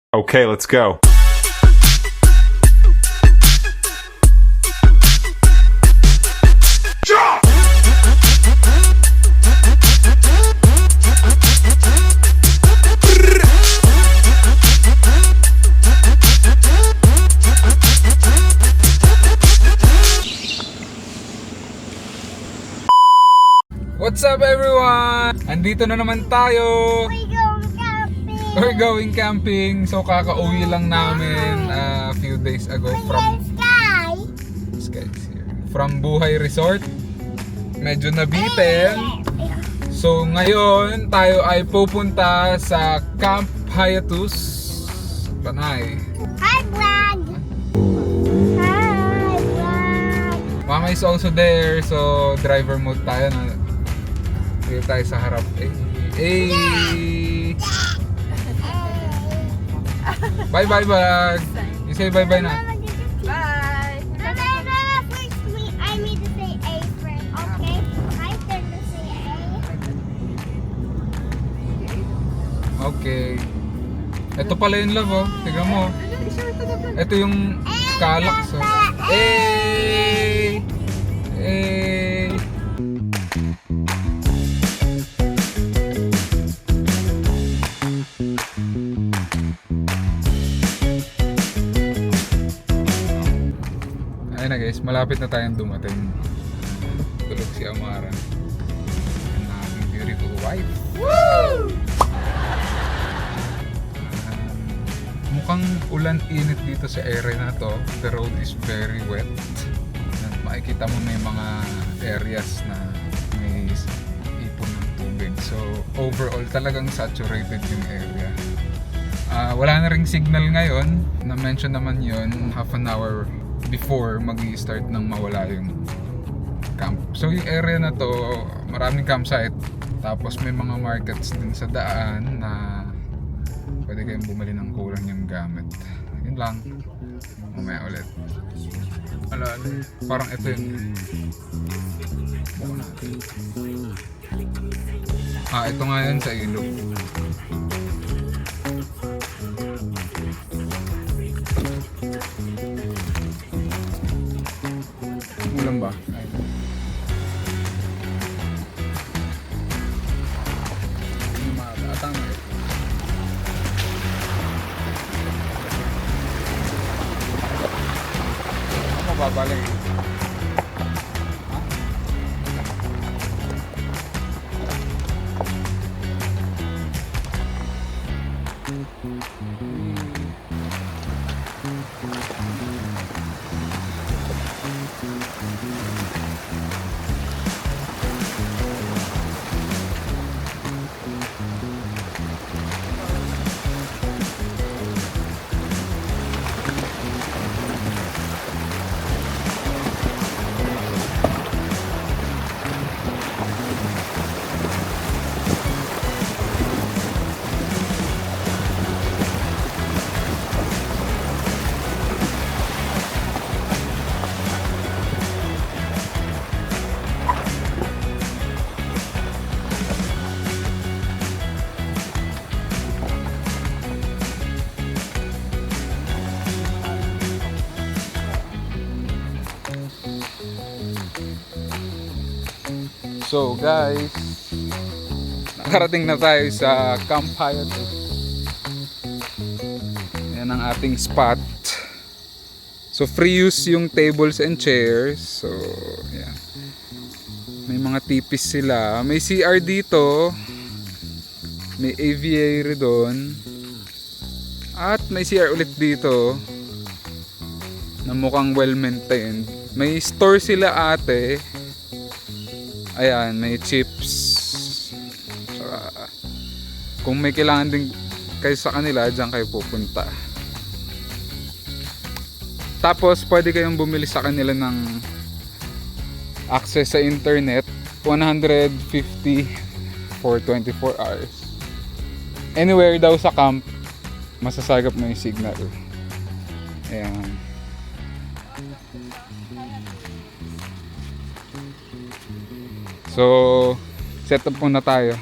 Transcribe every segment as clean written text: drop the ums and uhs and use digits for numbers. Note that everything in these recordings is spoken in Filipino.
Okay, let's go. What's up everyone? Andito na naman tayo. We're going camping. So kakauwi lang namin a few days ago from Buhay Resort. Medyo nabitin. So ngayon tayo ay pupunta sa Camp Hiatus Panay. Hi, vlog! Hi, vlog! Mama is also there. So driver mode tayo na. Dito tayo sa harap. Hey! Bye bye vlog. You say bye bye na. Bye! First, I need to say A first, okay? My turn to say A. Okay. Ito pala yung love, oh. Tignan mo. Ito yung kalak. So. Hey! Hey! Ayun na guys, malapit na tayong dumating. Tulog si Amara. Ang aming beautiful wife. Woo! Mukhang ulan-init dito sa area na to. The road is very wet. Makikita mo may mga areas na may ipon ng tubig. So overall talagang saturated yung area. Wala na ring signal ngayon. Na-mention naman yun half an hour before mag-i-start nang mawala yung camp. So yung area na to, maraming campsite. Tapos may mga markets din sa daan na pwede kayong bumili ng kulang yung gamit. Yun lang. Mamaya ulit. Parang ito yun. Buko natin. Ito nga yun sa ilog. Ulan ba? Tama ito. Ako babalik. So guys, nakarating na tayo sa Camp Hiatus. Yan ang ating spot. So free use yung tables and chairs. So yan. May mga tipis sila. May CR dito. May aviary doon. At may CR ulit dito na mukhang well maintained. May store sila ate. Ayan, may chips. Kung may kailangan din kayo sa kanila, dyan kayo pupunta. Tapos, pwede kayong bumili sa kanila ng access sa internet. 150 for 24 hours. Anywhere daw sa camp, masasagap mo yung signal. Ayan. So, set up muna tayo.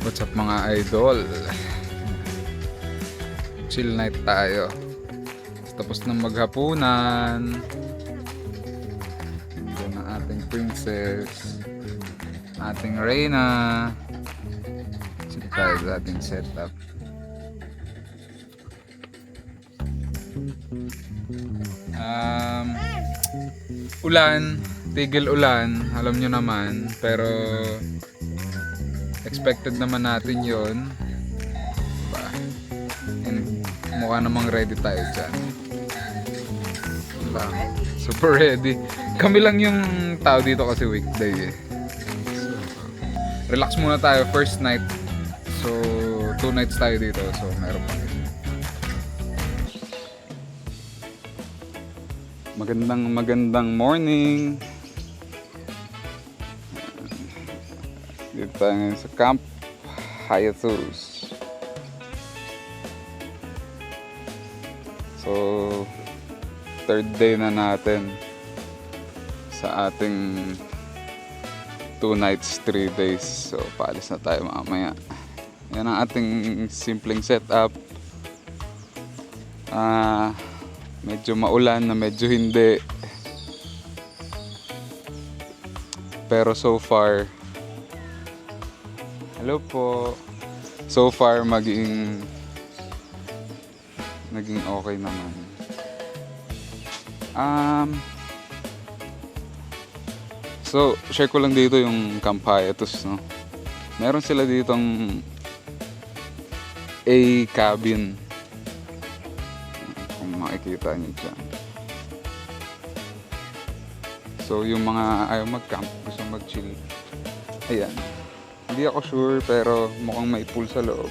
What's up mga idol? Chill night tayo. Tapos na maghapunan. Ito na ating princess. Ating Reyna. Chill tayo sa ating setup. Ulan. Tigil ulan. Alam nyo naman. Pero expected naman natin yon, diba? And mukha namang ready tayo dyan, diba? Super ready. Kami lang yung tao dito kasi weekday eh. So, relax muna tayo first night. So 2 nights tayo dito. So meron pa rin. Magandang morning. Dito tayo ngayon sa Camp Hiatus. So, third day na natin sa ating 2 nights, 3 days. So, paalis na tayo mamaya. Yan ang ating simpleng setup. Medyo maulan na medyo hindi. Pero so far, hello po. So far naging okay naman. So share ko lang dito yung Camp Hiatus, no. Meron sila ditong A cabin. Kung makikita niyo dyan. So yung mga ayaw mag-camp, gusto mag-chill. Ayan. Hindi ako sure pero mukhang may pool sa loob.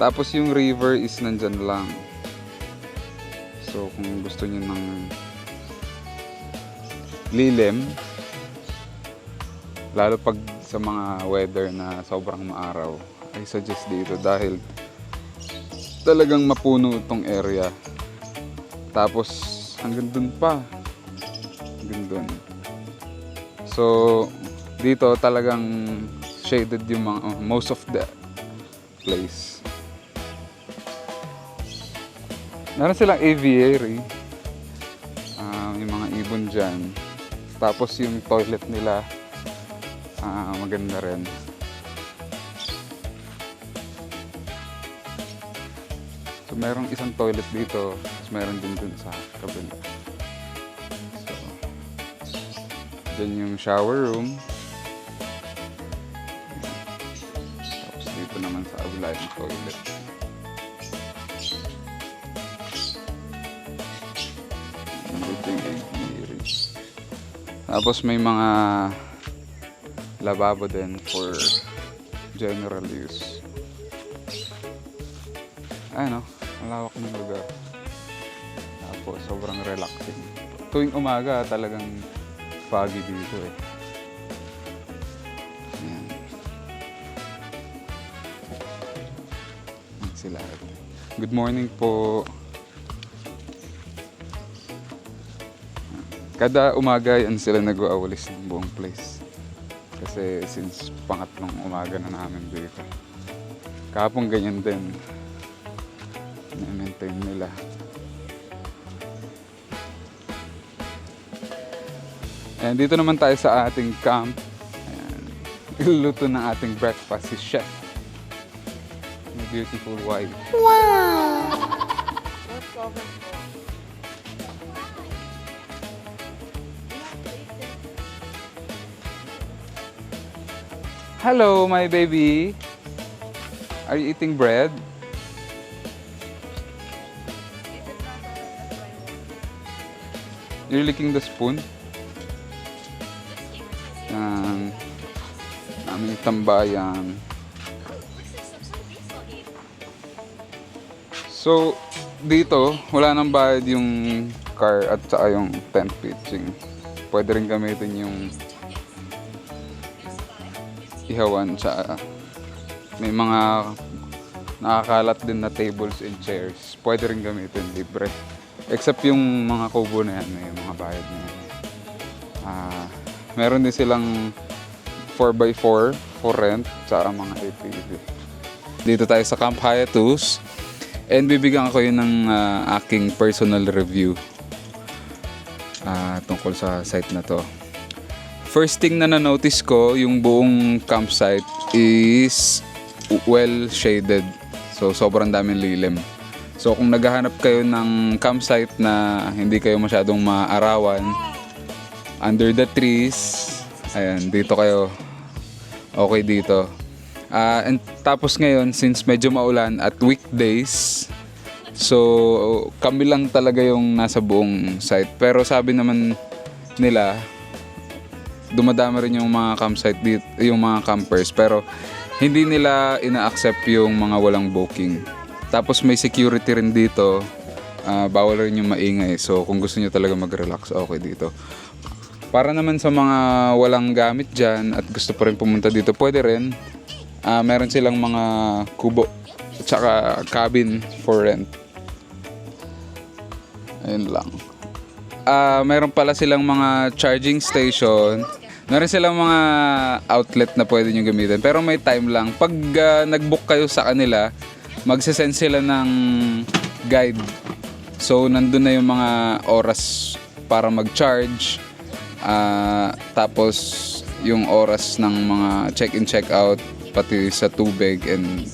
Tapos yung river is nandyan lang. So kung gusto niyo ng lilim, lalo pag sa mga weather na sobrang maaraw, I suggest dito dahil talagang mapuno itong area. Tapos hanggang dun pa. Hanggang dun. So dito talagang shaded yung mga, most of the place. Meron silang aviary. Yung mga ibon dyan. Tapos yung toilet nila, maganda rin. So merong isang toilet dito, tapos meron din dun sa kabila. So, dyan yung shower room. Tapos dito naman sa kabila yung toilet. Dito yung aviary. Tapos may mga lababo din for general use. Ano, malawak ng lugar. Tapos sobrang relaxing. Tuwing umaga talagang foggy dito eh. Ayan. Ayan sila. Good morning po. Kada umaga yan sila nag-aawalis ng buong place. Kasi since pangatlong umaga na namin dito. Kahapon ganyan din. Na-maintain nila. And dito naman tayo sa ating camp. Ayan. Iluluto ng ating breakfast si Chef. My beautiful wife. Wow! Let's go over. Hello, my baby. Are you eating bread? You're licking the spoon? Yan. Aming tambayan. So, dito, wala nang bayad yung car at saka yung tent pitching. Pwede rin gamitin yung ihawan sa may mga nakakalat din na tables and chairs. Pwede rin gamitin libre. Except yung mga kubo na yan, may mga bayad na yan. Meron din silang 4x4 for rent sa mga ATV. Dito tayo sa Camp Hayatus and bibigyan ko yun ng aking personal review tungkol sa site na to. First thing na na-notice ko, yung buong campsite is well shaded. So sobrang daming lilim. So kung naghahanap kayo ng campsite na hindi kayo masyadong maarawan, under the trees, ayan, dito kayo. Okay dito. And tapos ngayon, since medyo maulan at weekdays, so kami lang talaga yung nasa buong site. Pero sabi naman nila, dumadami rin yung mga campsite dito, yung mga campers, pero hindi nila ina-accept yung mga walang booking. Tapos may security rin dito, bawal rin yung maingay. So kung gusto niyo talaga mag-relax, okay dito. Para naman sa mga walang gamit dyan at gusto pa rin pumunta dito, pwede rin. Meron silang mga kubo at saka cabin for rent. Ayun lang. Meron pala silang mga charging station. Meron silang mga outlet na pwede nyo gamitin. Pero may time lang. Pag nag-book kayo sa kanila, magsasend sila ng guide. So, nandun na yung mga oras para mag-charge. Tapos, yung oras ng mga check-in, check-out, pati sa tubig and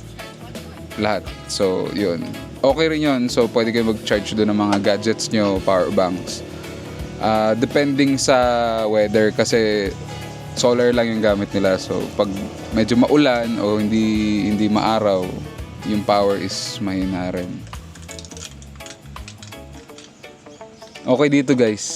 lahat. So, yun. Okay rin yun. So, pwede kayo mag-charge doon ng mga gadgets nyo, power banks. Depending sa weather kasi solar lang yung gamit nila. So, pag medyo maulan o hindi maaraw, yung power is mahina rin. Okay dito guys.